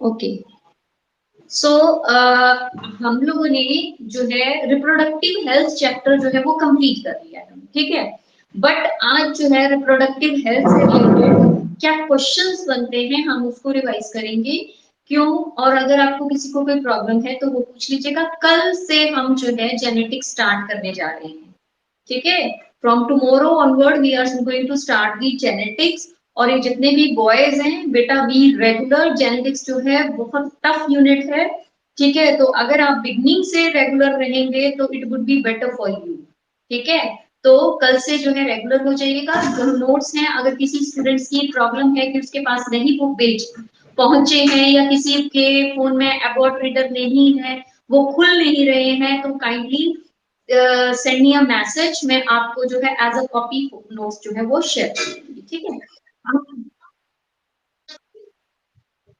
Okay, सो हम लोगों ने जो है रिप्रोडक्टिव हेल्थ चैप्टर जो है वो कंप्लीट कर लिया है, ठीक है। बट आज जो है रिप्रोडक्टिव हेल्थ से रिलेटेड क्या क्वेश्चंस बनते हैं हम उसको रिवाइज करेंगे। क्यों? और अगर आपको किसी को कोई प्रॉब्लम है तो वो पूछ लीजिएगा। कल से हम जो है जेनेटिक्स स्टार्ट करने जा रहे हैं, ठीक है। From tomorrow onward we are going to start the genetics. और ये जितने भी बॉयज हैं बेटा, वी रेगुलर जेनेटिक्स जो है बहुत टफ यूनिट है, ठीक है। तो अगर आप बिगनिंग से रेगुलर रहेंगे तो it would be better for you, ठीक है। तो कल से जो है रेगुलर हो जाइएगा। जो नोट्स हैं, अगर किसी स्टूडेंट्स की प्रॉब्लम है कि उसके पास नहीं वो पेज पहुंचे हैं या किसी के फोन में अबाउट रीडर नहीं है, वो खुल नहीं रहे हैं, तो kindly send me a message. मैं आपको जो है एज अ कॉपी नोट्स जो है वो शेयर करूंगी, ठीक है।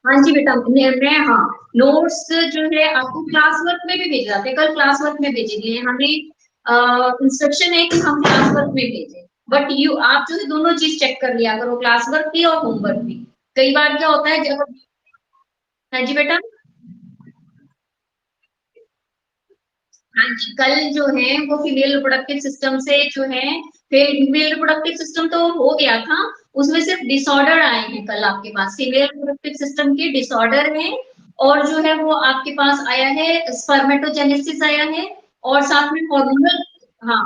हाँ जी बेटा, मैं हाँ नोट्स जो है आपको क्लास वर्क में भी भेज जाते हैं। कल क्लास वर्क में भेजेंगे, हमें इंस्ट्रक्शन है कि हम क्लास वर्क में भेजें। बट यू आप जो है दोनों चीज चेक कर लिया करो, क्लास वर्क भी और होमवर्क भी। कई बार क्या होता है जब, हाँ जी बेटा, हाँ जी कल जो है वो फीमेल रिप्रोडक्टिव सिस्टम से जो है, फीमेल रिप्रोडक्टिव सिस्टम तो हो गया था, उसमें सिर्फ डिसऑर्डर आए हैं कल आपके पास। फीमेल रिप्रोडक्टिव सिस्टम के डिसऑर्डर हैं, और जो है वो आपके पास आया है स्पर्मेटोजेनेसिस आया है, और साथ में हार्मोनल, हाँ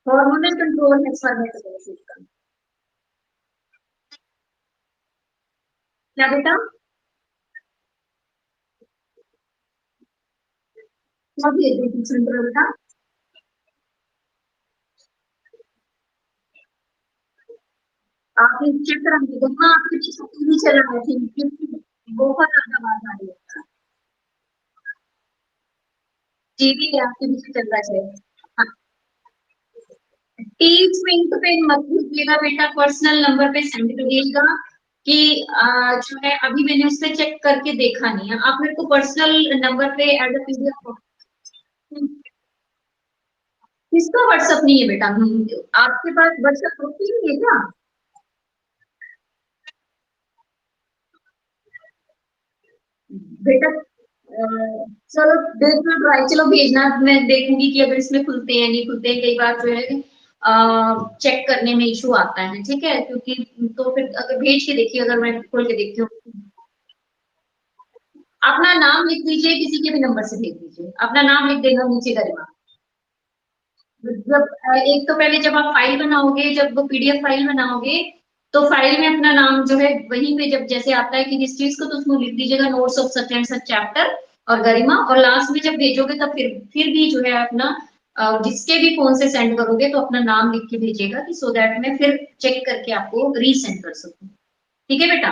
हार्मोनल कंट्रोल है स्पर्मेटोजेनेसिस का। क्या बेटा? क्या भेज दी ट्यूशन पर बेटा? आप चेक करा दीजिए। हाँ आपके पीछे टीवी चला रहा है, बहुत ज्यादा आवाज आ रही है। टीवी आपके पीछे चल रहा है। हाँ, टीच मिनट पे मत कीजिएगा बेटा, पर्सनल नंबर पे सेंड करिएगा कि जो है अभी मैंने उससे चेक करके देखा नहीं है। आप मेरे को पर्सनल नंबर पे एज अ पीडीएफ। किसका व्हाट्सअप नहीं है बेटा? आपके पास व्हाट्सअप होती नहीं है क्या? बेटा चलो देखना ट्राई, चलो भेजना, मैं देखूंगी कि अगर इसमें खुलते हैं नहीं खुलते हैं। कई बार जो है चेक करने में इशू आता है, ठीक है। क्योंकि तो फिर अगर भेज के देखिए, अगर मैं खोल के देखती हूँ। अपना नाम लिख दीजिए, किसी के भी नंबर से भेज दीजिए, अपना नाम लिख देना नीचे गरिमा। जब एक तो पहले जब आप फाइल बनाओगे, जब वो पीडीएफ फाइल बनाओगे, तो फाइल में अपना नाम जो है वहीं पे जब जैसे आता है कि किस चीज को, तो उसमें लिख दीजिएगा notes of such and such chapter और गरिमा। और लास्ट में जब भेजोगे तब फिर भी जो है अपना जिसके भी फोन से सेंड करोगे तो अपना नाम लिख के भेजिएगा, कि सो दैट मैं फिर चेक करके आपको रीसेंड कर सकूं, ठीक है बेटा।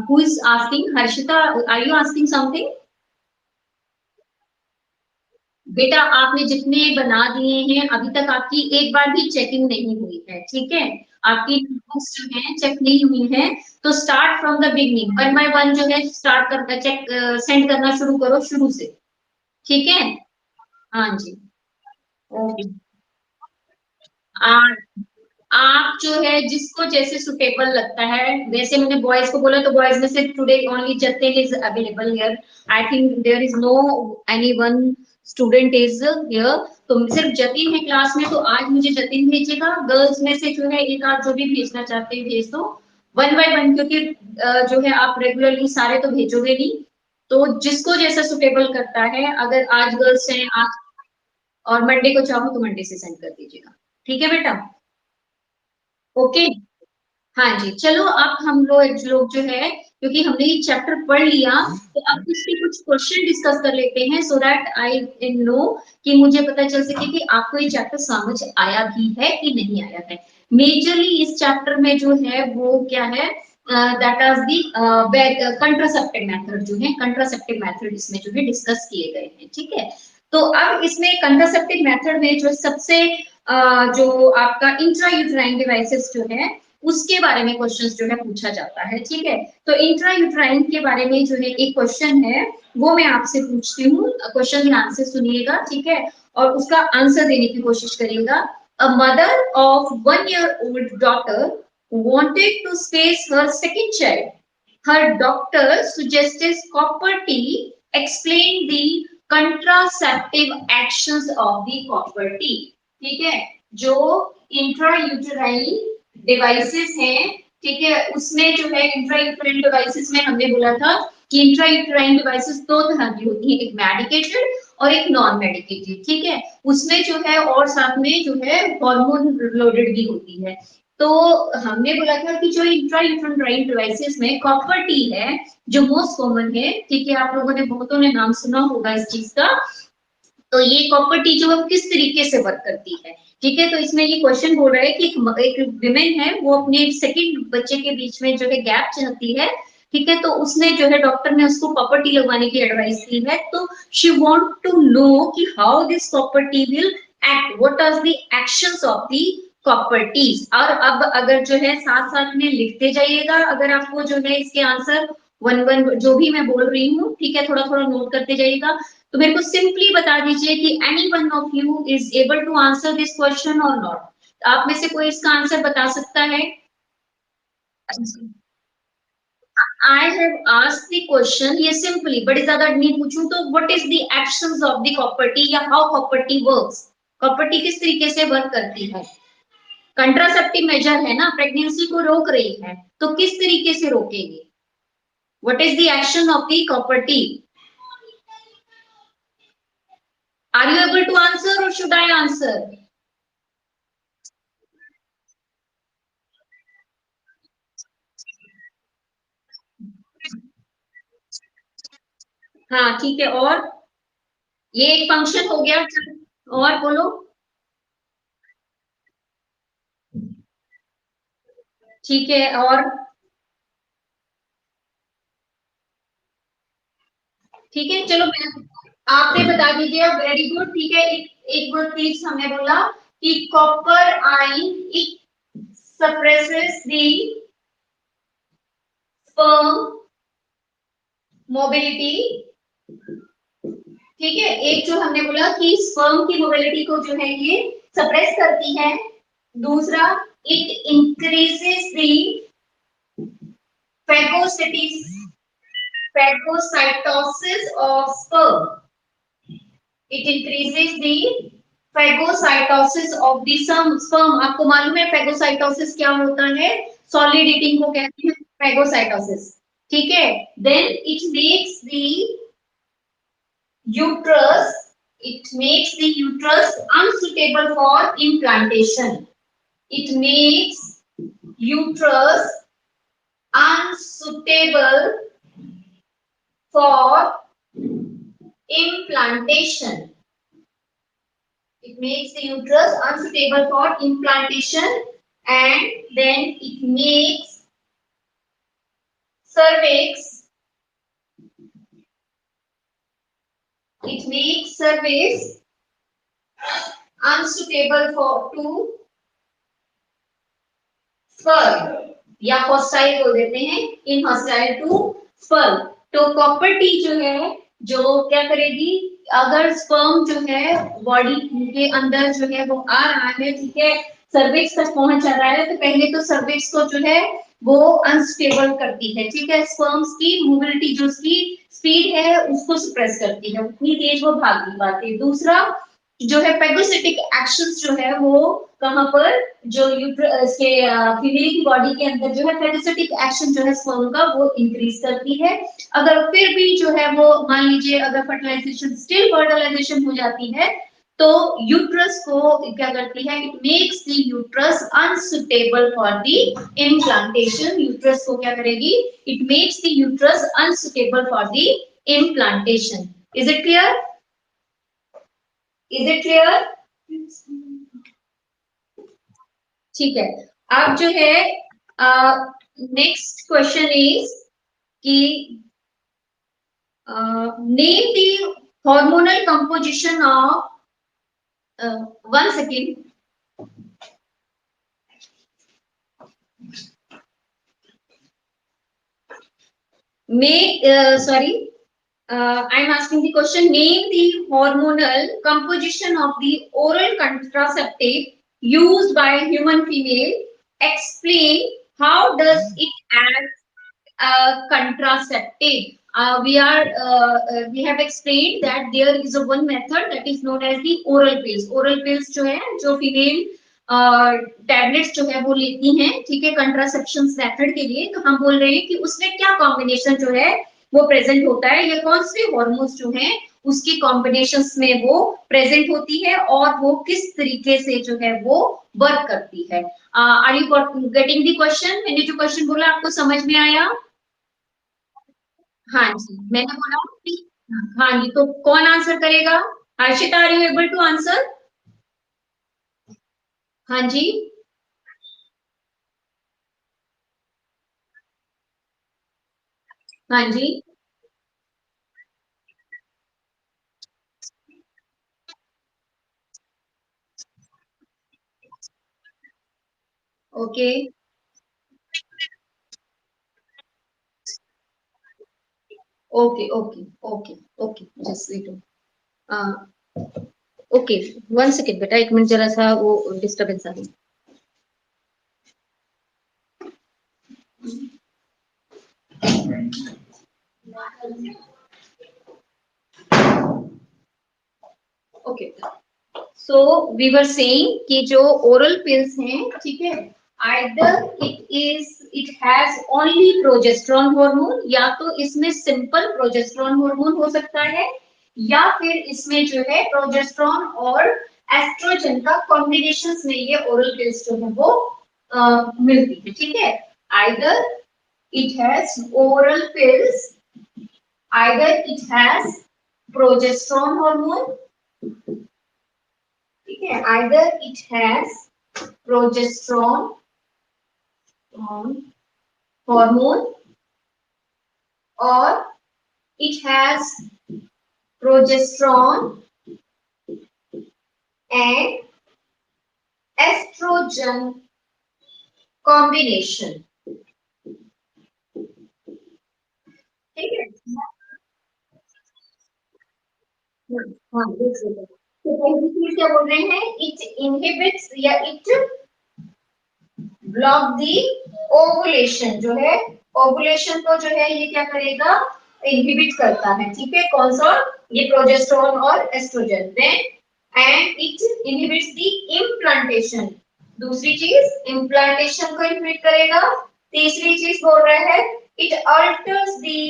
Who is asking? Harshita, are you asking something? बेटा आपने जितने बना दिए हैं अभी तक आपकी एक बार भी चेकिंग नहीं हुई है, ठीक है। आपकी बुक्स जो है चेक नहीं हुई है। तो start from the beginning, one by one जो है स्टार्ट कर चेक सेंड करना शुरू करो शुरू से, ठीक है। हाँ जी, ओके। आप जो है जिसको जैसे सुटेबल लगता है, वैसे मैंने बॉयज को बोला तो बॉयज में से today only Jatin is available here. I think there is no any one student is here. तो सिर्फ जतिन है क्लास में, तो आज मुझे जतिन भेजेगा। गर्ल्स में से जो है एक आध जो भी भेजना चाहते हैं भेज दो, वन बाय वन, क्योंकि जो है आप रेगुलरली सारे तो भेजोगे नहीं। तो जिसको जैसा सुटेबल करता है, अगर आज गर्ल्स हैं आज, और मंडे को चाहो तो मंडे से सेंड कर दीजिएगा, ठीक है बेटा। ओके, हाँ जी चलो। अब हम लोग जो है, क्योंकि हमने ये चैप्टर पढ़ लिया, तो अब इसके कुछ क्वेश्चन डिस्कस कर लेते हैं, सो दैट आई नो कि मुझे पता चल सके कि आपको ये चैप्टर समझ आया भी है कि नहीं आया है। मेजरली इस चैप्टर में जो है वो क्या है, that are the contraceptive method, जो है कंट्रासेप्टिव मेथड इसमें जो है डिस्कस किए गए हैं, ठीक है। तो अब इसमें कंट्रासेप्टिव मेथड में जो सबसे जो आपका इंट्रा यूट्राइन डिवाइसेस जो है उसके बारे में क्वेश्चंस जो है पूछा जाता है, ठीक है। तो इंट्रा यूट्राइन के बारे में जो है एक क्वेश्चन है, वो मैं आपसे पूछती हूँ। क्वेश्चन ध्यान से सुनिएगा, ठीक है, और उसका आंसर देने की कोशिश करिएगा। A mother of 1 year old daughter wanted to space her second child. Her doctor suggested copper tea, explained the contraceptive actions of the copper tea. ठीक है, जो इंट्रायूटेराइन डिवाइसेस हैं, ठीक है, उसमें जो है इंट्रायूटेराइन डिवाइसेस में हमने बोला था कि इंट्रायूटेराइन डिवाइसेस दो तरह की होती है, एक मेडिकेटेड और एक नॉन मेडिकेटेड, ठीक है, उसमें जो है और साथ में जो है हार्मोन लोडेड भी होती है। तो हमने बोला था कि जो इंट्रायूटेराइन डिवाइसेस में कॉपर टी है जो मोस्ट कॉमन है, ठीक है, आप लोगों ने बहुतों ने नाम सुना होगा इस चीज का। तो ये कॉपर टी जो है किस तरीके से वर्क करती है, ठीक है, तो इसमें ये क्वेश्चन बोल रहा है कि एक विमेन है, वो अपने सेकंड बच्चे के बीच में जो है गैप चाहती है, ठीक है, तो उसने जो है डॉक्टर ने उसको कॉपर टी लगवाने की एडवाइस दी है, तो शी वांट टू नो कि how this copper T will act, what are the actions of the copper Ts. और अब अगर जो है साथ साथ में लिखते जाइएगा, अगर आपको जो है इसके आंसर वन वन जो भी मैं बोल रही हूँ, ठीक है, थोड़ा थोड़ा नोट करते जाइएगा। तो मेरे को सिंपली बता दीजिए कि any one of you is able to answer this question और नॉट। आप में से कोई इसका आंसर बता सकता है? I have asked the question, ये सिंपली बड़ी ज्यादा नहीं पूछूं तो what is the actions of the copper T या how copper T works, copper T किस तरीके से वर्क करती है? कंट्रासेप्टिव मेजर है ना, प्रेगनेंसी को रोक रही है, तो किस तरीके से रोकेगी? What is the action of the copper T? Are you able to answer और शुड आई आंसर? हाँ ठीक है, और ये एक फंक्शन हो गया, और बोलो। ठीक है, और ठीक है, चलो मैं आपने बता दीजिए, वेरी गुड, ठीक है, एक गुड चीज हमने बोला कि copper ion it suppresses the sperm mobility, ठीक है, एक जो हमने बोला कि स्पर्म की मोबिलिटी को जो है ये सप्रेस करती है। दूसरा, it increases the phagocytosis phagocytosis of sperm, it increases the phagocytosis of the sperm। आपको मालूम है phagocytosis क्या होता है? सॉलिड ईटिंग को कहते हैं phagocytosis, ठीक है। then it makes the uterus it makes the uterus unsuitable for implantation, it makes uterus unsuitable for implantation, it makes the uterus unsuitable for implantation, and then it makes cervix unsuitable for to sperm या hostile बोल देते हैं, inhostile to sperm। तो copper T जो है जो क्या करेगी, अगर स्पर्म जो है बॉडी के अंदर जो है वो आ रहा है, ठीक है, सर्विक्स तक पहुंच जा रहा है, तो पहले तो सर्विक्स को जो है वो अनस्टेबल करती है, ठीक है, स्पर्म्स की मोबिलिटी जो उसकी स्पीड है उसको सप्रेस करती है, उतनी तेज वो भाग नहीं पाती। दूसरा जो है पैगोसिटिक एक्शंस जो है वो कहां पर, जो इसके फीमेल की बॉडी के अंदर जो है पैगोसिटिक एक्शन जो है स्पर्म का वो इंक्रीज करती है। अगर फिर भी जो है वो मान लीजिए अगर फर्टिलाइजेशन स्टिल फर्टिलाइजेशन हो जाती है, तो यूट्रस को क्या करती है, it makes the uterus unsuitable for the implantation, uterus को क्या करेगी, it makes the uterus unsuitable for the implantation. Is it clear? Is it clear? ठीक है, अब जो है नेक्स्ट क्वेश्चन इज कि name the hormonal composition of 1 second, sorry, I'm asking the question, name the hormonal composition of the oral contraceptive used by human female, explain how does it act contraceptive? We have explained that there is a one method that is known as the oral pills. Oral pills जो है, जो female tablets जो है वो लेती हैं, ठीक है, कंट्रासेप्शन मेथड के लिए। तो हम बोल रहे हैं कि उसमें क्या कॉम्बिनेशन जो है वो प्रेजेंट होता है, या कौन से हॉर्मोन्स जो हैं उसकी कॉम्बिनेशंस में वो प्रेजेंट होती है, और वो किस तरीके से जो है वो वर्क करती है। Are you getting the question? मैंने जो क्वेश्चन बोला आपको समझ में आया? हाँ जी, मैंने बोला कि हाँ जी, तो कौन आंसर करेगा? Harshita, are you able to answer? हाँ जी। हाँ जी। Okay okay okay okay okay, just wait. Okay, one second बेटा, एक मिनट, जरा सा वो डिस्टरबेंस आ रही है। Okay, so we were saying कि जो ओरल पिल्स हैं, ठीक है, either it has only progesterone hormone, या तो इसमें सिंपल प्रोजेस्टेरॉन हार्मोन हो सकता है, या फिर इसमें जो है प्रोजेस्टेरॉन और एस्ट्रोजन का कॉम्बिनेशन में ये ओरल पिल्स जो है वो मिलती है, ठीक है। Either it has oral pills, either it has progesterone hormone, ठीक है, either it has progesterone hormone, और it has progesterone and oestrogen combination, ठीक है। हाँ, तो पहली चीज क्या बोल रहे हैं? इट इनहिबिट्स या इट ब्लॉक दी ओवुलेशन, जो है ओवुलेशन को जो है ये क्या करेगा? इनहिबिट करता है, ठीक है। कौन सा? ये प्रोजेस्टेरॉन और oestrogen. Then and it inhibits the implantation, दूसरी चीज इम्प्लांटेशन को इनहिबिट करेगा। तीसरी चीज बोल रहा है it altars the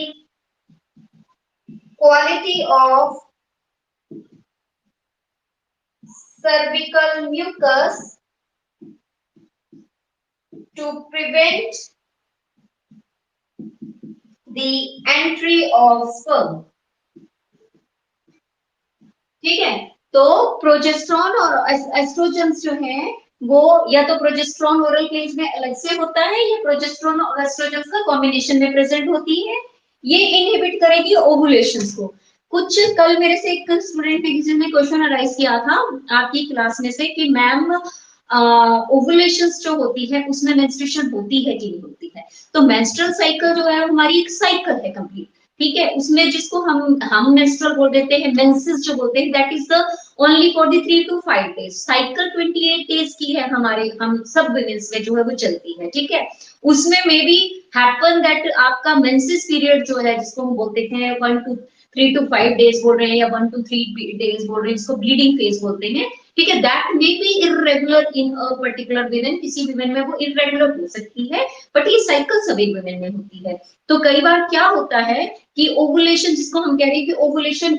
quality of cervical mucus to prevent the entry of sperm, ठीक है। तो प्रोजेस्टेरॉन और एस्ट्रोजन जो है वो या तो प्रोजेस्टेरॉन ओरल केज में अलग से होता है, या प्रोजेस्टेरॉन और एस्ट्रोजन का कॉम्बिनेशन में प्रेजेंट होती है। ये इनहिबिट करेगी ओवुलेशंस को। कुछ कल मेरे से एक स्टूडेंट ने किसी ने क्वेश्चन अराइज किया था आपकी क्लास में से कि मैम ओवुलेशंस जो होती है उसमें मेंस्ट्रुएशन होती है कि नहीं होती है। तो मेंस्ट्रुअल साइकिल जो है हमारी एक साइकिल है कंप्लीट, ठीक है। उसमें जिसको हम मेंस्ट्रुअल बोल देते हैं, मेंसेस जो बोलते हैं, that is the only for the 3 to 5 days. Cycle 28 days की है हमारे, हम सब वुमेन्स में जो है वो चलती है, ठीक है। उसमें मे बी हैपन दैट आपका मेंसेस पीरियड जो है जिसको हम बोलते हैं 1 to 3 to 5 डेज बोल रहे हैं, या 1 to 3 डेज बोल रहे हैं, जिसको ब्लीडिंग फेज बोलते हैं, ठीक है। That may be irregular in a particular women, किसी विमेन में वो इरेगुलर हो सकती है, बट ये साइकिल सभी विमेन में होती है। तो कई बार क्या होता है कि ओवुलेशन, जिसको हम कह रहे हैं कि ओवुलेशन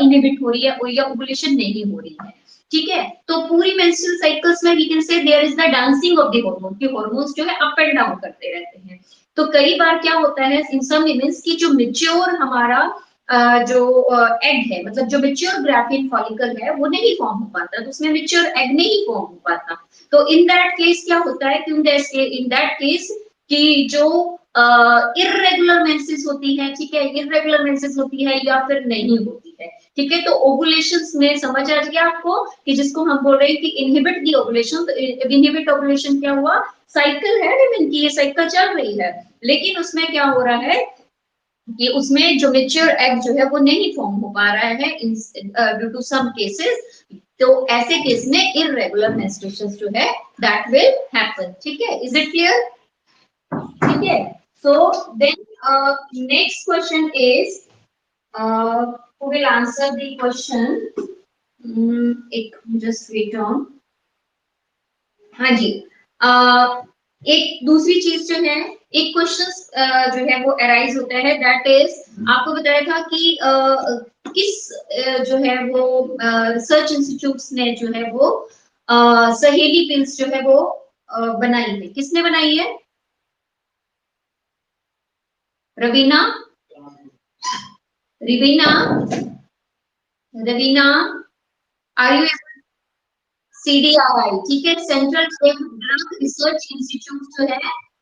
इनहिबिट हो रही है या ओवुलेशन नहीं हो रही है, ठीक है। तो पूरी मेंस्ट्रुअल साइकिल्स में we can say there is the dancing of the hormone, कि हार्मोन्स जो है अप एंड डाउन करते रहते हैं। तो कई बार क्या होता है इन सम विमेन्स की जो मेच्योर हमारा जो एग है, मतलब जो मेच्योर ग्राफिन फॉलिकल है वो नहीं फॉर्म हो पाता, तो उसमें मेच्योर एग नहीं फॉर्म हो पाता। तो इन दैट केस क्या होता है कि इन दैट केस कि जो इरेगुलर मेंसेस होती है, ठीक है, इरेगुलर मेंसेस होती है या फिर नहीं होती है, ठीक है। तो ओवुलेशंस में समझ आ गया आपको कि जिसको हम बोल रहे हैं कि इनहिबिट दी ओवुलेशन। तो इनहिबिट ओवुलेशन क्या हुआ? साइकिल है विमेन की, ये साइकिल चल रही है, लेकिन उसमें क्या हो रहा है कि उसमें जो मेच्योर एग जो है वो नहीं फॉर्म हो पा रहा है ड्यू टू सम केसेस। तो ऐसे केस में इरेगुलर मेंस्ट्रुएशंस जो है दैट विल हैपन, ठीक है। Is it clear? So then next question is who will answer the question? एक just wait on. हाँ जी, एक दूसरी चीज जो है, एक क्वेश्चन जो है वो अराइज होता है, दैट इज आपको बताया था कि किस जो है वो रिसर्च इंस्टीट्यूट्स ने जो है वो सहेली पिल्स जो है वो बनाई है, किसने बनाई है? Raveena, Raveena, Raveena, are you? CDRI, ठीक है, सेंट्रल ड्रग रिसर्च इंस्टीट्यूट जो है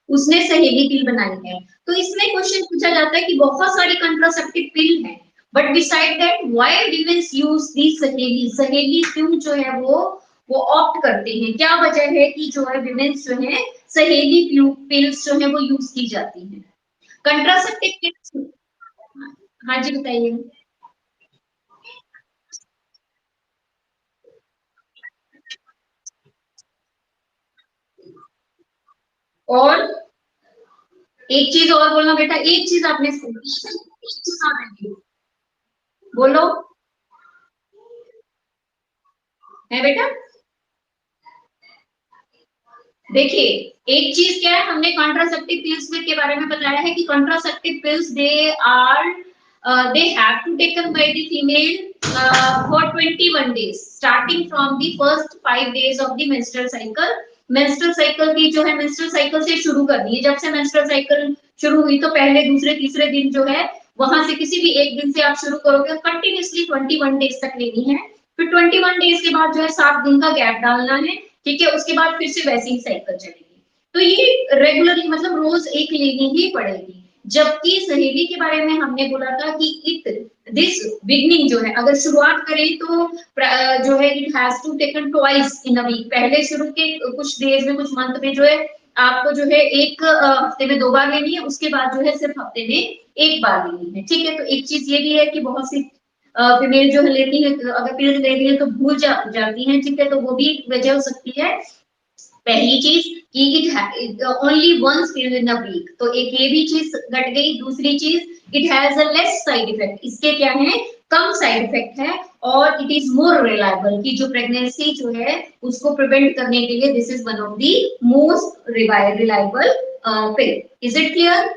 उसने सहेली पिल बनाई है। तो इसमें क्वेश्चन पूछा जाता है कि बहुत सारी कंट्रासेप्टिव पिल है, but decide that why women's use the सहेली, सहेली क्यों जो है वो ऑप्ट करते हैं, क्या वजह है कि जो है विमेंस जो है सहेली पिल्स जो है वो यूज की जाती है, कंट्रासेप्टिव पिल्स। हाँ जी बताइए। और एक चीज और बोलना बेटा, एक चीज आपने सुनी, एक चीज और है, बोलो, है बेटा। देखिए, एक चीज क्या है, हमने कॉन्ट्रासेप्टिव पिल्स के बारे में बताया है कि contraceptive pills they have to taken by the female for 21 days starting from the first 5 days of the menstrual cycle. Menstrual cycle की जो है मेंस्ट्रुअल साइकिल से शुरू करनी है, जब से मेंस्ट्रुअल साइकिल शुरू हुई तो पहले दूसरे तीसरे दिन जो है वहां से किसी भी एक दिन से आप शुरू करोगे, कंटिन्यूसली 21 डेज तक लेनी है। फिर 21 डेज के बाद जो है 7 दिन का गैप डालना है, ठीक है, उसके बाद फिर से वैसी ही साइकिल चलेगी। तो ये रेगुलरली मतलब रोज एक लेनी ही पड़ेगी। जबकि सहेली के बारे में हमने बोला था कि इट दिस बिगनिंग जो है, अगर शुरुआत करें तो जो है it has to taken twice in a week, पहले शुरू के कुछ डेज में कुछ मंथ में जो है आपको जो है एक हफ्ते में 2 बार लेनी है, उसके बाद जो है सिर्फ हफ्ते में एक बार लेनी है, ठीक है। तो एक चीज ये भी है कि बहुत सी फीमेल जो है लेती है, अगर पीरियड ले रही है तो भूल जाती है, ठीक है, तो वो भी वजह हो सकती है। पहली चीज कि it only once period in a week, तो एक ये भी चीज घट गई। दूसरी चीज it has a less side effect, इसके क्या है, कम साइड इफेक्ट है, और इट इज मोर रिलायबल, कि जो प्रेगनेंसी जो है उसको प्रिवेंट करने के लिए this is one of the most reliable pill. Is it clear?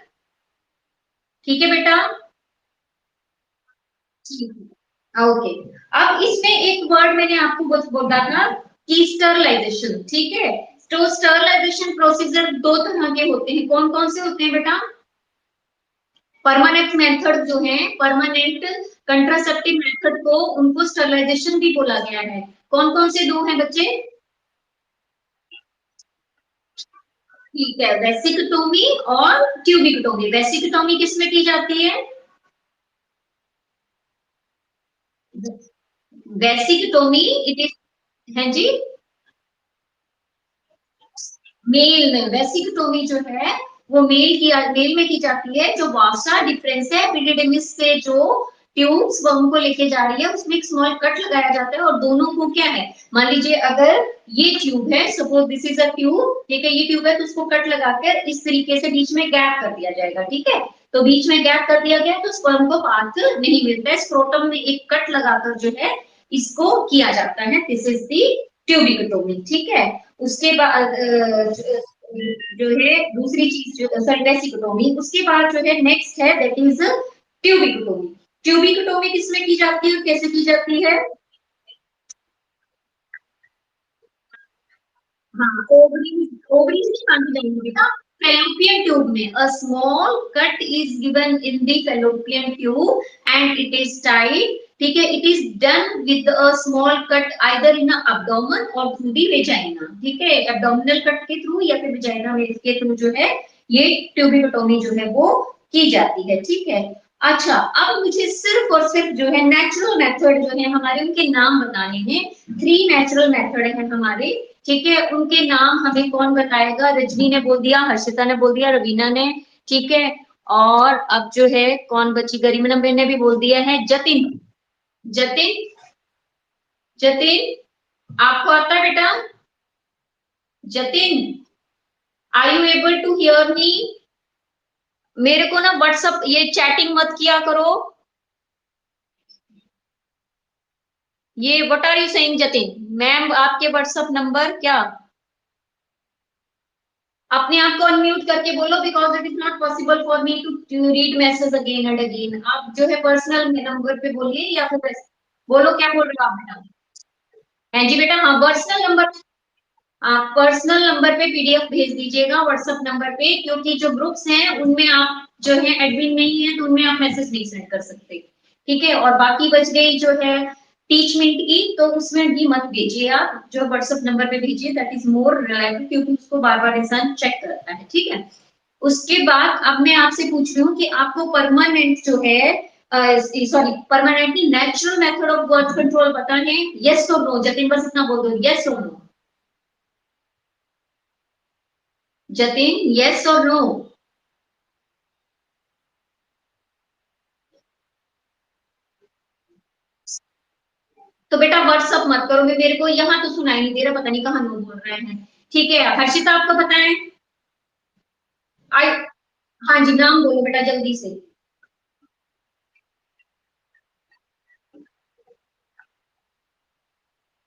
ठीक है बेटा, ओके। अब इसमें एक वर्ड मैंने आपको बस बोला था कि स्टरलाइजेशन, ठीक है। तो स्टरलाइजेशन प्रोसीजर दो तरह के होते हैं, कौन कौन से होते हैं बेटा? परमानेंट मेथड जो है, परमानेंट कंट्रासेप्टिव मेथड को उनको स्टरलाइजेशन भी बोला गया है। कौन कौन से दो हैं बच्चे? ठीक है, वेसिकटोमी और ट्यूबिकटोमी। वेसिकटोमी किसमें की जाती है? वेसिकटोमी इट इज, है जी, मेल में। वेसिकटोमी जो है वो मेल में की जाती है। जो वासा डिफरेंस है एपिडिडेमिस से जो ट्यूब्स वम को लेके जा रही है उसमें एक स्मॉल कट लगाया जाता है, और दोनों को क्या है, मान लीजिए अगर ये ट्यूब है, suppose this is a tube, ठीक है, ये ट्यूब है, तो उसको कट लगाकर इस तरीके से बीच में गैप कर दिया जाएगा, ठीक है। तो बीच में गैप कर दिया गया तो स्पर्म को पाथ नहीं मिलता है, स्क्रोटम में एक कट लगाकर जो है इसको किया जाता है, दिस इज दी ट्यूबिकटोमी, ठीक है। उसके बाद जो है दूसरी चीज जो सर्वेसिकोटोमी, उसके बाद जो है नेक्स्ट है दैट इज ट्यूबिकोटोमी। ट्यूबिकोटोमी किसमें की जाती है और कैसे की जाती है? हाँ, ओवरी, ओवरी से बांधी जाएंगी बेटा, fallopian tube में a small cut is given in the fallopian tube and it is tied, ठीक है, it is done with a small cut either in the abdomen or through the vagina, ठीक है, abdominal cut के through या फिर vagina के through जो है ये ट्यूबिकोटोमी जो है वो की जाती है, ठीक है। अच्छा, अब मुझे सिर्फ और सिर्फ जो है नेचुरल मेथड जो है हमारे उनके नाम बताने हैं। 3 नेचुरल मेथड है हमारे, ठीक है, उनके नाम हमें कौन बताएगा? रजनी ने बोल दिया, हर्षिता ने बोल दिया, रवीना ने, ठीक है, और अब जो है कौन बची, गरिमा ने भी बोल दिया है, जतिन। जतिन, जतिन आपको आता है बेटा? Jatin, are you able to hear me? मेरे को ना व्हाट्सअप ये चैटिंग मत किया करो। ये what are you saying Jatin? Ma'am आपके व्हाट्सअप नंबर क्या? अपने आप को अनम्यूट करके बोलो, because it is not possible for me to read message again and again. आप जो है पर्सनल नंबर पे बोलिए या फिर बोलो, क्या बोल रहे हो आप बेटा? हाँ जी बेटा, हाँ पर्सनल नंबर। आप पर्सनल नंबर पे पीडीएफ भेज दीजिएगा व्हाट्सएप नंबर पे, क्योंकि जो ग्रुप्स हैं उनमें आप जो है एडमिन नहीं है, तो उनमें आप मैसेज नहीं सेंड कर सकते। ठीक है, और बाकी बच गई जो है टीच मिनट की, तो उसमें भी मत भेजिए, आप जो व्हाट्सएप नंबर पे भेजिए, दैट इज मोर रिलायबल, क्योंकि उसको बार बार इंसान चेक करता है। ठीक है, उसके बाद अब मैं आपसे पूछ रही हूँ कि आपको परमानेंट जो है, sorry permanently natural method of birth control पता है? यस और नो जतिन, बस इतना बोल दो, यस और नो। जतिन, यस और नो? तो बेटा व्हाट्सअप मत करो, मेरे को यहाँ तो सुनाई नहीं दे रहा, पता नहीं कहाँ नो बोल रहे हैं। ठीक है, हर्षिता आपको पता है? आई, हाँ जी, नाम बोलो बेटा जल्दी से।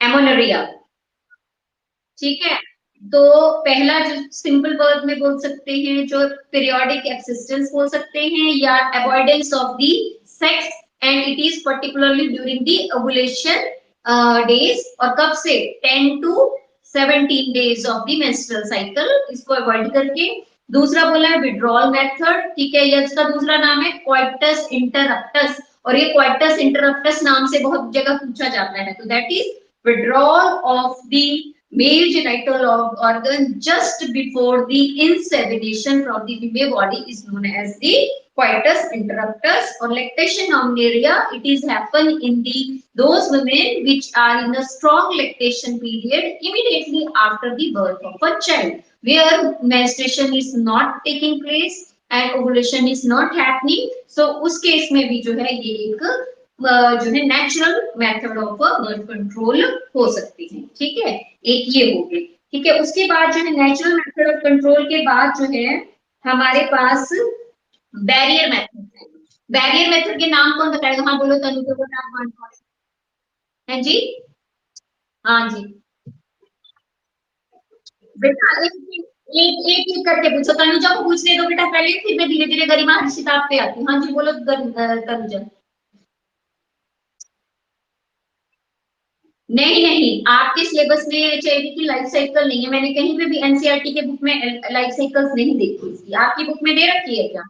एमोनरिया। ठीक है, तो पहला जो सिंपल वर्ड में बोल सकते हैं, जो पीरियोडिक एक्सिस्टेंस बोल सकते हैं, या avoidance of the sex, and it is particularly during the ovulation days, और कब से 10 to 17 days of the menstrual cycle, इसको अवॉइड करके। दूसरा बोला है विड्रॉल मेथड। ठीक है, ये इसका दूसरा नाम है क्वाइटस इंटरप्टस, और ये क्वाइटस इंटरप्टस नाम से बहुत जगह पूछा जाता है, तो that is withdrawal of the male genital organ just before the insemination from the female body is known as the coitus interruptus, or lactation omniria. It is happen in the those women which are in a strong lactation period immediately after the birth of a child, where menstruation is not taking place and ovulation is not happening. So उस case में भी जो है ये एक जो है natural method of birth control हो सकती है। ठीक है, एक ये हो गई। ठीक है, उसके बाद जो है नेचुरल मेथड ऑफ कंट्रोल के बाद जो है हमारे पास बैरियर मेथड है। बैरियर मेथड के नाम कौन बताएगा? हाँ बोलो तनु को, नाम है जी। हाँ जी बेटा, एक एक एक करके पूछो, तनुजा को पूछने दो बेटा पहले, फिर मैं धीरे धीरे गरिमा हर्षिता पे आती हूँ। हाँ जी बोलो तनुजा। नहीं नहीं, आपके सिलेबस में एचआईवी की लाइफ साइकिल नहीं है, मैंने कहीं पे भी एनसीईआरटी के बुक में लाइफ साइकिल्स नहीं देखी इसकी। आपकी बुक में दे रखी है क्या?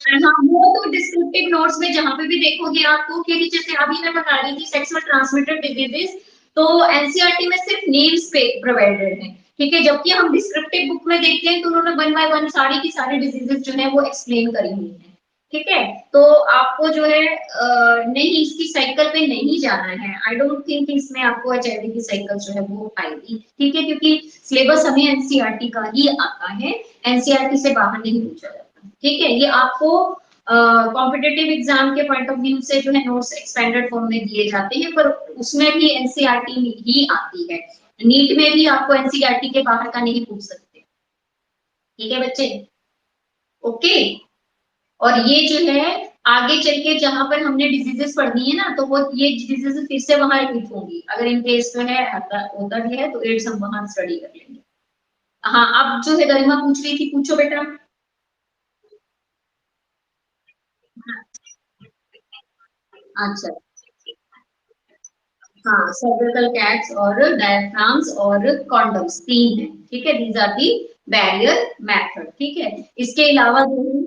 हाँ, वो तो डिस्क्रिप्टिव नोट्स में जहां पे भी देखोगे आपको, क्योंकि जैसे अभी मैं बता रही थी सेक्सुअल ट्रांसमिटेड डिजीजेस, तो एनसीईआरटी में सिर्फ नेम्स पे प्रोवाइडेड है। ठीक है, जबकि हम डिस्क्रिप्टिव बुक में देखते हैं तो उन्होंने वन बाय वन सारी की सारी डिजीजेस जो है वो एक्सप्लेन करी हुई है। ठीक है, तो आपको जो है नहीं, इसकी साइकिल पे नहीं जाना है। आई डोंट थिंक इसमें आपको एचआईवी की साइकिल जो है वो आएगी। ठीक है, क्योंकि सिलेबस हमें एनसीईआरटी का ही आता है, एनसीईआरटी से बाहर नहीं पूछा जाता। ठीक है, ये आपको कॉम्पिटेटिव एग्जाम के पॉइंट ऑफ व्यू से जो है नोट्स एक्सपेंडेड फॉर्म में दिए जाते हैं, पर उसमें भी एनसीईआरटी ही आती है। नीट में भी आपको एनसीईआरटी के बाहर का नहीं पूछ सकते। ठीक है बच्चे, ओके। और ये जो है आगे चल के जहां पर हमने डिजीजेस पढ़नी है ना, तो वो ये डिजीजेस फिर से वहां रिपीट होंगी। अगर इन केस जो है होता भी है तो एड्स हम वहां स्टडी कर लेंगे। हाँ, अब जो है गरिमा पूछ रही थी, पूछो बेटा। अच्छा, हाँ सर्विकल कैप्स और डायफ्राम्स और कॉन्डम्स तीन है। ठीक है, these are the barrier method. ठीक है, इसके अलावा जो है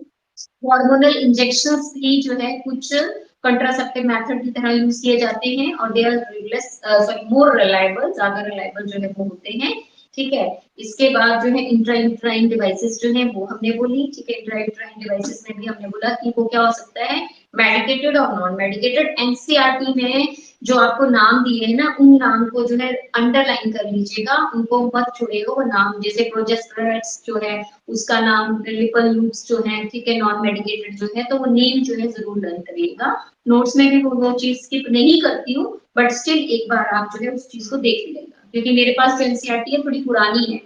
हार्मोनल इंजेक्शंस भी जो है कुछ कंट्रासेप्टिव मेथड की तरह यूज किए जाते हैं, और they are sorry more reliable, ज्यादा रिलायबल जो है वो होते हैं। ठीक है, इसके बाद जो है इंट्रायूट्राइन डिवाइसेस जो है वो हमने बोली। ठीक है, इंट्रायूट्राइन डिवाइसेस में भी हमने बोला कि वो क्या हो सकता है, मेडिकेटेड और नॉन मेडिकेटेड। एनसीईआरटी में जो आपको नाम दिए हैं ना, उन नाम को जो है अंडरलाइन कर लीजिएगा, उनको मत छोड़िएगा। वो नाम जैसे प्रोजेस्टेरोन्स जो है उसका नाम, लिपल लूप्स जो है, ठीक है, नॉन मेडिकेटेड जो है, तो वो नेम जो है जरूर लर्न करिएगा। नोट्स में भी वो चीज स्किप नहीं करती हूँ, बट स्टिल एक बार आप जो है उस चीज को देख लीजिएगा, क्योंकि मेरे पास जो एनसीईआरटी है थोड़ी पुरानी है,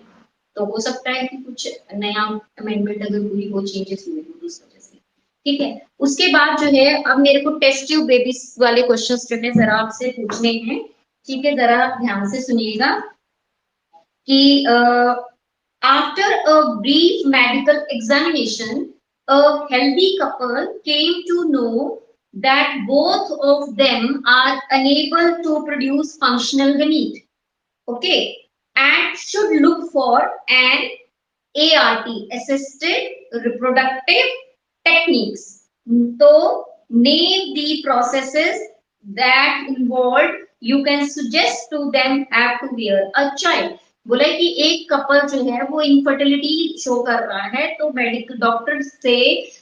तो हो सकता है कि कुछ नया अमेंडमेंट अगर पूरी वो चेंजेस हुए हो उस वजह से। ठीक है, उसके बाद जो है अब मेरे को टेस्ट ट्यूब बेबीज वाले क्वेश्चंस जो है जरा आपसे पूछने हैं। ठीक है, जरा ध्यान से सुनिएगा कि after a brief medical examination a healthy couple came to know that both of them are unable to produce functional gamete, okay, and should look for an ART, assisted reproductive techniques. So name the processes that involved you can suggest to them have to bear a child. बोला कि एक couple जो है वो infertility show कर रहा है, तो मेडिकल डॉक्टर से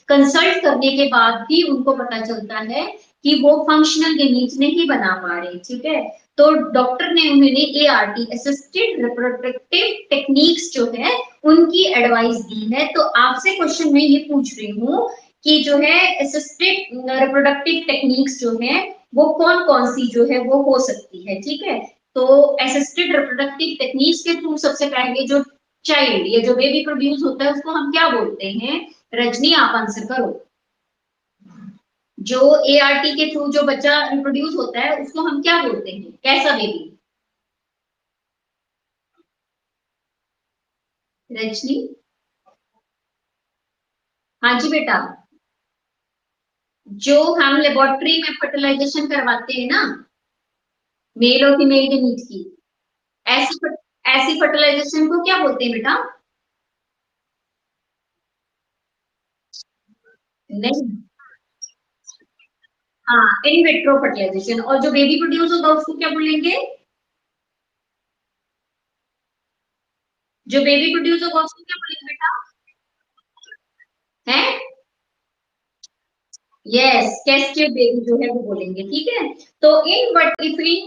कंसल्ट करने के बाद भी उनको पता चलता है कि वो फंक्शनल गेमीज नहीं बना पा रहे। ठीक है, तो डॉक्टर ने उन्हें एआरटी, असिस्टेड रिप्रोडक्टिव टेक्निक्स जो है उनकी एडवाइस दी है। तो आपसे क्वेश्चन में ये पूछ रही हूँ कि जो है असिस्टेड रिप्रोडक्टिव टेक्निक्स जो है वो कौन कौन सी जो है वो हो सकती है। ठीक है, तो असिस्टेड रिप्रोडक्टिव टेक्निक्स के थ्रू सबसे पहले जो चाइल्ड या जो बेबी प्रोड्यूस होता है उसको हम क्या बोलते हैं? रजनी आप आंसर करो। जो एआरटी के थ्रू जो बच्चा रिप्रोड्यूस होता है उसको हम क्या बोलते हैं? कैसा बेबी? रजनी, हाँ जी बेटा। जो हम लेबोरेटरी में फर्टिलाइजेशन करवाते हैं ना, मेल और फीमेल के नीच की, ऐसी ऐसी फर्टिलाइजेशन को क्या बोलते हैं बेटा? नहीं, हाँ, इन विट्रो फर्टिलाइजेशन। और जो बेबी प्रोड्यूस होगा उसको क्या बोलेंगे? जो बेबी प्रोड्यूस होगा उसको क्या बोलेंगे बेटा? है, यस, टेस्टेड बेबी जो है वो बोलेंगे। ठीक है, तो इन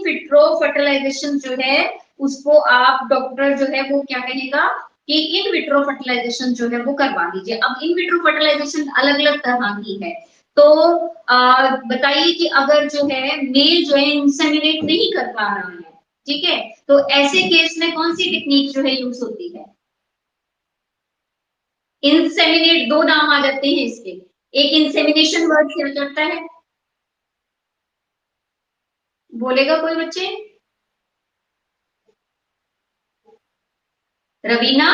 विट्रो फर्टिलाइजेशन जो है उसको आप डॉक्टर जो है वो क्या कहेगा कि इन विट्रो फर्टिलाइजेशन जो है वो करवा दीजिए। अब इन विट्रो फर्टिलाइजेशन अलग अलग तरह की है, तो बताइए कि अगर जो है मेल जो है इंसेमिनेट नहीं कर पा रहा है, ठीक है, तो ऐसे केस में कौन सी टेक्निक जो है यूज होती है? इंसेमिनेट, दो नाम आ जाते हैं इसके। एक इंसेमिनेशन वर्ड क्या करता है? बोलेगा कोई बच्चे? रवीना,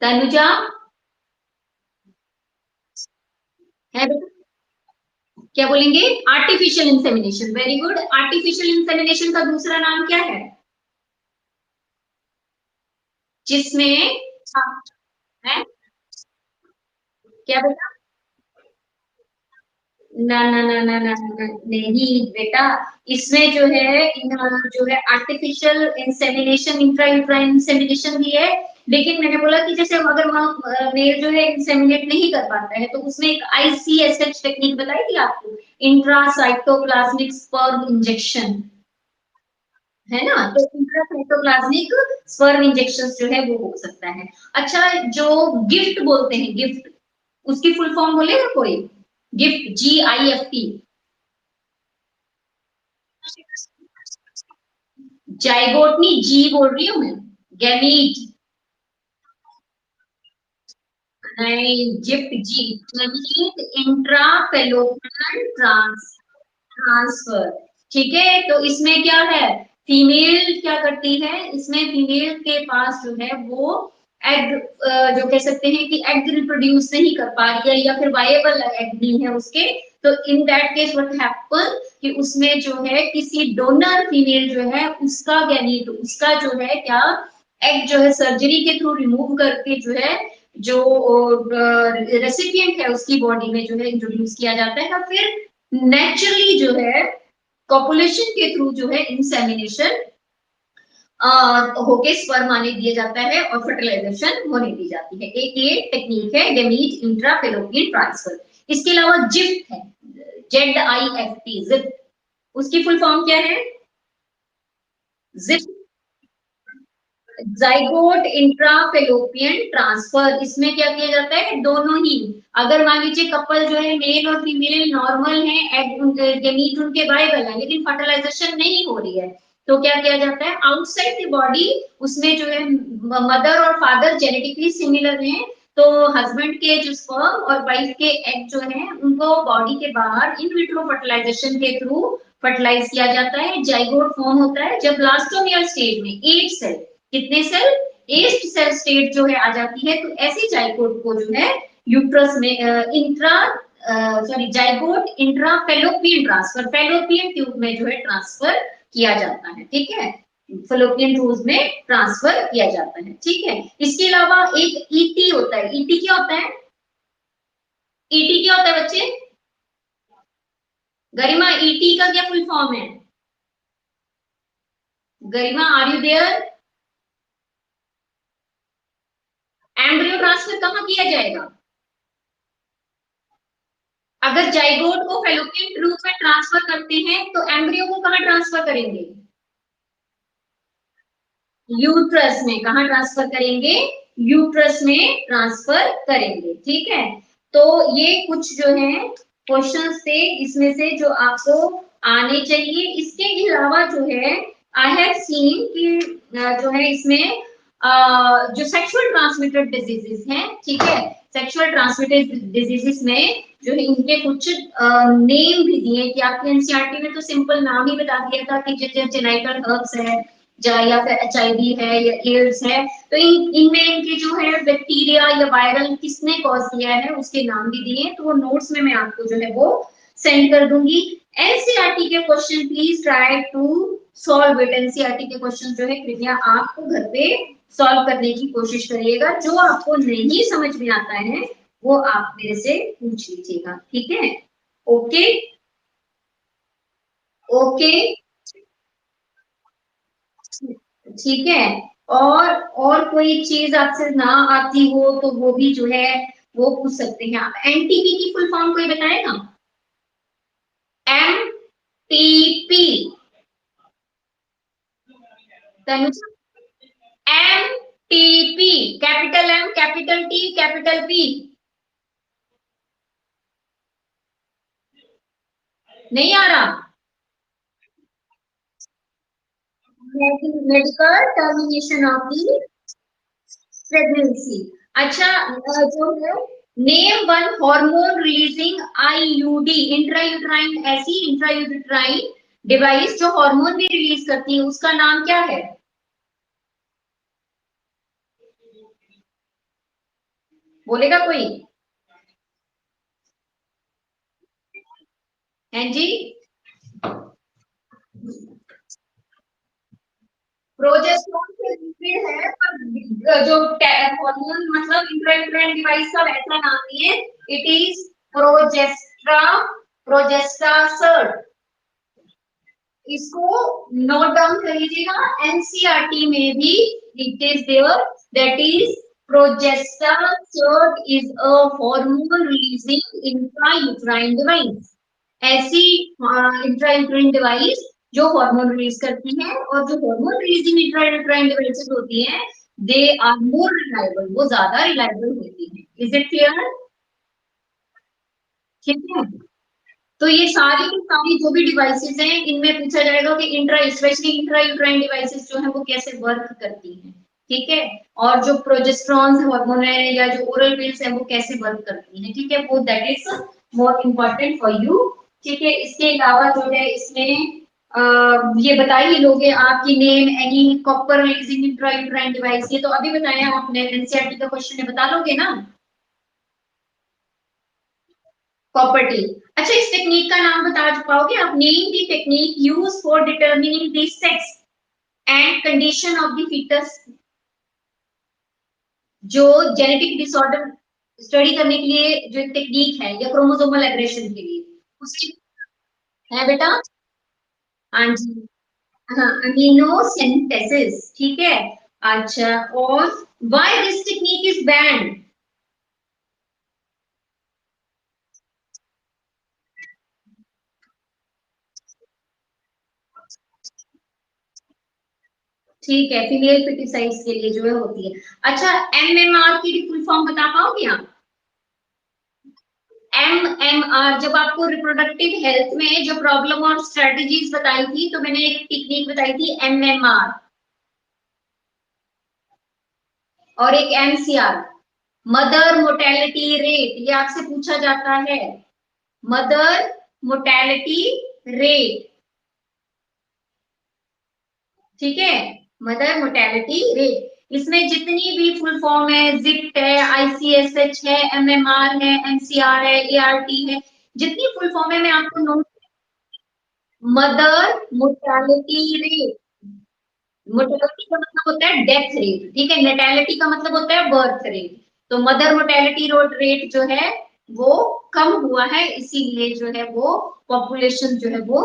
तनुजा, है बेटा? क्या बोलेंगे? Artificial insemination. Very good. Artificial insemination का दूसरा नाम क्या है? जिसमें है क्या बेटा? ना ना ना ना ना ना, नहीं बेटा, इसमें जो है जो है आर्टिफिशियल इंसेमिनेशन, इंट्रायूट्राइन इंसेमिनेशन भी है। लेकिन मैंने बोला कि जैसे अगर वहाँ मेल जो है इंसेमिनेट नहीं कर पाता है तो उसमें एक आईसीएसएच टेक्निक बताई थी आपको, इंट्रासाइटोप्लाज्मिक स्पर्म इंजेक्शन, है ना? तो इंट्रासाइटोप्लाज्मिक स्पर्म इंजेक्शन जो है वो हो सकता है। अच्छा, जो गिफ्ट बोलते हैं, गिफ्ट, उसकी फुल फॉर्म बोलेगा कोई? Gift, GIFT। जाइगोट नहीं, जी बोल रही हूँ मैं, गैमीट नहीं, गिफ्ट जी, गैमीट इंट्रा फेलोपियन ट्रांसफर। ठीक है, तो इसमें क्या है, फीमेल क्या करती है, इसमें फीमेल के पास जो है वो एग, जो कह सकते हैं कि एग रिप्रोड्यूस नहीं कर पा रही है या फिर वायबल एग नहीं है उसके, तो in that case what happen कि उसमें जो है किसी डोनर फीमेल जो है उसका गैनीट, उसका जो है क्या, एग जो है सर्जरी के थ्रू रिमूव करके जो है जो रेसिपिएंट है उसकी बॉडी में जो है इंट्रोड्यूस किया जाता है, फिर नेचुरली जो है कॉपुलेशन के थ्रू जो है इंसेमिनेशन होके स्पर्म आने दिया जाता है और फर्टिलाइजेशन होने दी जाती है। एक ये टेक्निक है गैमीट इंट्राफेलोपियन ट्रांसफर। इसके अलावा जिफ्ट है, ZIFT, जिफ्ट, उसकी फुल फॉर्म क्या है? Gift, zygote intrafallopian transfer. इसमें क्या किया जाता है, दोनों ही, अगर मान लीजिए कपल जो है मेल और फीमेल नॉर्मल है, एग गमीट उनके वाइबल है, लेकिन फर्टिलाइजेशन नहीं हो रही है, तो क्या किया जाता है, आउटसाइड द बॉडी उसमें जो है मदर और फादर जेनेटिकली सिमिलर हैं, तो हस्बैंड के जो स्पर्म और वाइफ के एग जो है उनको बॉडी के बाहर इन विट्रो फर्टिलाइजेशन के थ्रू फर्टिलाइज किया जाता है, जाइगोट फॉर्म होता है। जब ब्लास्टोमियर स्टेज में 8 सेल, कितने सेल, 8 सेल स्टेट जो है आ जाती है, तो ऐसे जाइगोट को जो है यूट्रस में intra sorry zygote intra fallopian transfer, fallopian tube में जो है ट्रांसफर किया जाता है, ठीक है, फेलोपियन ट्यूब में ट्रांसफर किया जाता है, ठीक है। इसके अलावा एक ईटी होता है, ईटी क्या होता है, ईटी क्या होता है बच्चे, गरिमा ईटी का क्या फुल फॉर्म है, Garima are you there, embryo transfer कहाँ किया जाएगा, अगर जाइगोट को फेलोपियन ट्यूब में ट्रांसफर करते हैं तो एम्ब्रियो को कहाँ ट्रांसफर करेंगे, यूट्रस में, कहाँ ट्रांसफर करेंगे, यूट्रस में ट्रांसफर करेंगे, ठीक है। तो ये कुछ जो है क्वेश्चंस थे इसमें से जो आपको आने चाहिए। इसके अलावा जो है आई हैव सीन कि जो है इसमें जो सेक्सुअल ट्रांसमिटेड डिजीजेस हैं, ठीक है, सेक्सुअल ट्रांसमिटेड डिजीजेस में जो है इनके कुछ नेम भी दिए कि आपके एनसीईआरटी में तो सिंपल नाम ही बता दिया था कि जैसे जेनाइटल हर्ब्स है या फिर एचआईवी है या एड्स है, तो इनमें इनके जो है बैक्टीरिया या वायरल किसने कॉज किया है उसके नाम भी दिए, तो वो नोट्स में मैं आपको जो है वो सेंड कर दूंगी। एनसीईआरटी के question please try to solve it, NCERT के क्वेश्चन जो है कृपया आपको घर पे सॉल्व करने की कोशिश करिएगा, जो आपको नहीं समझ में आता है वो आप मेरे से पूछ लीजिएगा, ठीक है, ओके ओके, ठीक है। और कोई चीज आपसे ना आती हो तो वो भी जो है वो पूछ सकते हैं आप। एनटीपी की फुल फॉर्म कोई बताएगा, M T P, Tanuj, M T P, capital M capital T capital P, नहीं आ रहा, medical termination of the pregnancy. अच्छा जो है name one hormone releasing IUD, intrauterine, ऐसी इंट्रायूट्राइन डिवाइस जो हार्मोन भी रिलीज करती है उसका नाम क्या है, बोलेगा कोई, है जी, प्रोजेस्टेरोन से रिलेटेड है पर जो हार्मोन मतलब इंट्रायूट्राइन डिवाइस का वैसा नाम नहीं है, इट इज प्रोजेस्ट्रा, प्रोजेस्टासर्ट, इसको नोट डाउन कर लीजिएगा, एनसीईआरटी में भी it is there, that is progesterone is a hormone releasing intrauterine device, ऐसी इंट्रायूट्राइन डिवाइस जो हार्मोन रिलीज करती है, और जो हार्मोन रिलीजिंग इंट्रायूट्राइन डिवाइसेस होती हैं दे आर मोर रिलायबल, वो ज्यादा रिलायबल होती है, इज इट क्लियर, ठीक है। तो ये सारी की सारी जो भी डिवाइसेस हैं इनमें पूछा जाएगा कि intra specially intra uterine devices जो है वो कैसे वर्क करती हैं, ठीक है, और जो प्रोजेस्टेरॉन हार्मोन है या जो ओरल पिल्स है वो कैसे वर्क करती हैं, ठीक है, वो that is more important for you, ठीक है। इसके अलावा जो है इसमें ये बता ही लोगे आपकी name any copper releasing intra uterine device, ये तो अभी बताया आपने, एनसीईआरटी का क्वेश्चन है, बता लोगे ना, प्रॉपर्टी। अच्छा इस टेक्निक का नाम बता पाओगे आप, name the technique use for determining the sex and condition of the foetus, जो जेनेटिक डिसऑर्डर स्टडी करने के लिए जो टेक्निक है या क्रोमोसोमल एग्रेशन के लिए उसकी, है बेटा, हाँ जी, हाँ अमीनोसिंथेसिस, ठीक है। अच्छा और why this technique is band, ठीक है, फीमेल फिटिसाइड्स के लिए जो है होती है। अच्छा एमएमआर की फुल फॉर्म बता पाओगे आप, MMR, जब आपको रिप्रोडक्टिव हेल्थ में जो प्रॉब्लम और स्ट्रेटजीज बताई थी, तो मैंने एक टेक्निक बताई थी MMR, और एक MCR, मदर मोर्टेलिटी रेट, ये आपसे पूछा जाता है, मदर मोर्टेलिटी रेट, ठीक है, मदर मोर्टेलिटी रेट। इसमें जितनी भी फुल फॉर्म है, जिप्ट है, ICSH है, MMR है, MCR है, ART है, जितनी फुल फॉर्म है मैं आपको note, mother mortality rate, mortality का मतलब होता है डेथ रेट, ठीक है, नेटेलिटी का मतलब होता है बर्थ रेट, तो मदर मोर्टेलिटी रेट जो है वो कम हुआ है, इसीलिए जो है वो पॉपुलेशन जो है वो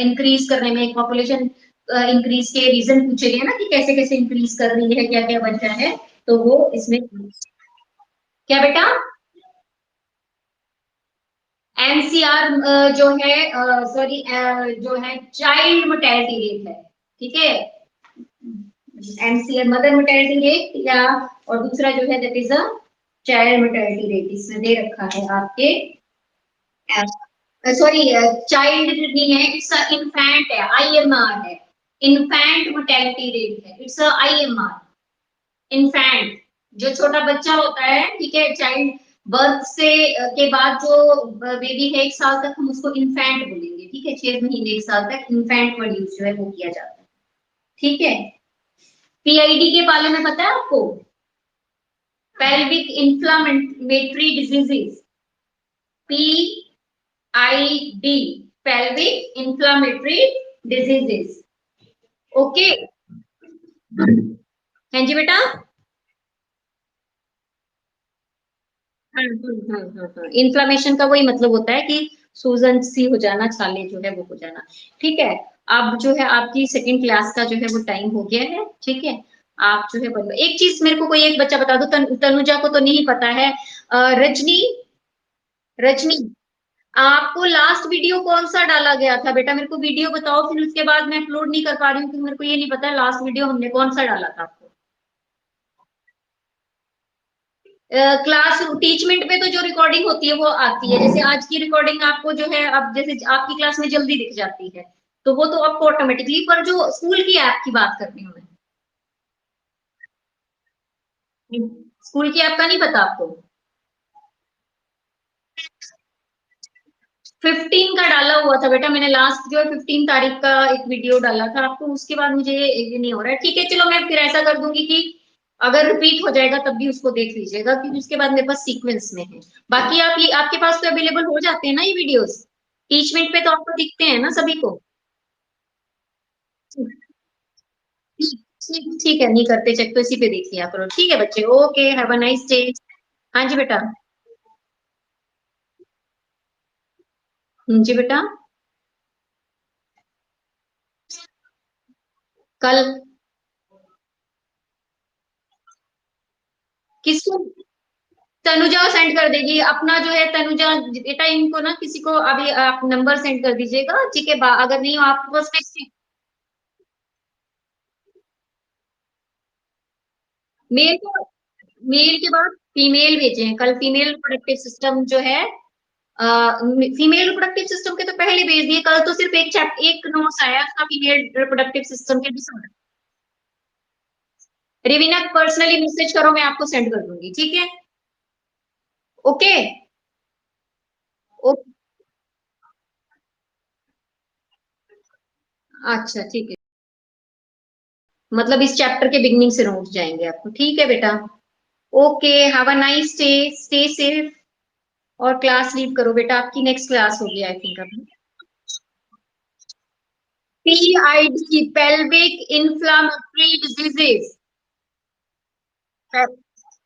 इंक्रीज करने में, पॉपुलेशन इंक्रीज के रीजन पूछे गए ना कि कैसे कैसे इंक्रीज कर रही है, क्या क्या वजह है, तो वो इसमें, क्या बेटा, एनसीआर जो है, सॉरी, जो है चाइल्ड मोर्टेलिटी रेट है, ठीक है, एमसीआर मदर मोर्टेलिटी रेट, या और दूसरा जो है that is a child mortality rate, इसमें दे रखा है आपके, सॉरी चाइल्ड नहीं है, इट्स इन्फेंट है, IMR है, इन्फेंट मोर्टेलिटी रेट है, इट्स IMR, इन्फेंट, जो छोटा बच्चा होता है, ठीक है, चाइल्ड बर्थ से के बाद जो बेबी है 1 साल तक, हम उसको इन्फेंट बोलेंगे, ठीक है, 6 महीने 1 साल तक इन्फेंट वर्ड यूज जो है वो किया जाता है, ठीक है। PID के बारे में पता है आपको, pelvic inflammatory diseases, PID, pelvic inflammatory diseases, okay, हाँ जी बेटा, इन्फ्लामेशन का वही मतलब होता है कि सूजन सी हो जाना, छाले जो है वो हो जाना, ठीक है। अब जो है आपकी सेकंड क्लास का जो है वो टाइम हो गया है, ठीक है, आप जो है बनो, एक चीज मेरे को कोई एक बच्चा बता दो, तनुजा को तो नहीं पता है, रजनी, रजनी, आपको लास्ट वीडियो कौन सा डाला गया था बेटा, मेरे को वीडियो बताओ, फिर उसके बाद मैं अपलोड नहीं कर पा रही हूँ क्योंकि मेरे को ये नहीं पता लास्ट वीडियो हमने कौन सा डाला था आपको। क्लास टीचमेंट पे तो जो रिकॉर्डिंग होती है वो आती है, जैसे आज की रिकॉर्डिंग आपको जो है, अब जैसे आपकी क्लास में जल्दी दिख जाती है, तो वो तो आपको ऑटोमेटिकली, पर जो स्कूल की ऐप की बात कर रही हूँ मैं, स्कूल की ऐप का नहीं पता आपको, 15 का डाला हुआ था बेटा मैंने, लास्ट जो है 15 तारीख का एक वीडियो डाला था आपको, उसके बाद मुझे ये नहीं हो रहा है, ठीक है, चलो मैं फिर ऐसा कर दूंगी कि अगर रिपीट हो जाएगा तब भी उसको देख लीजिएगा, क्योंकि उसके बाद मेरे पास सीक्वेंस में है, बाकी आप ये आपके पास तो अवेलेबल हो जाते हैं ना ये वीडियोस, टीचमेंट पे तो आपको दिखते हैं ना सभी को, ठीक ठीक है, नहीं करते चेक तो इसी पे देख लिया करो, ठीक है बच्चे, okay, have a nice day. हाँ जी बेटा, जी बेटा, कल, किसको, तनुजा सेंड कर देगी अपना जो है, तनुजा बेटा इनको ना किसी को अभी आप नंबर सेंड कर दीजिएगा, ठीक है, अगर नहीं हो आपके पास मेल को, मेल के बाद फीमेल भेजे हैं, कल फीमेल रिप्रोडक्टिव सिस्टम जो है, फीमेल रिप्रोडक्टिव सिस्टम के तो पहले भेज दिए, कल तो सिर्फ एक चैप्टर, एक नोट्स आया उसका फीमेल रिप्रोडक्टिव सिस्टम के डिसऑर्डर, रिवीना पर्सनली मैसेज करो, मैं आपको सेंड कर दूंगी, ठीक है, ओके, ओके, अच्छा ठीक है, मतलब इस चैप्टर के बिगनिंग से नोट जाएंगे आपको, ठीक है बेटा, okay, have a nice day, stay safe, और क्लास लीव करो बेटा, आपकी नेक्स्ट क्लास होगी आई थिंक अभी, PID, pelvic inflammatory diseases,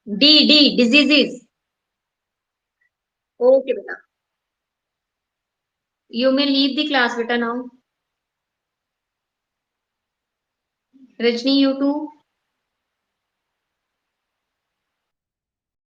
D diseases, okay बेटा, you may leave the class बेटा नाउ, रजनी, यू टू।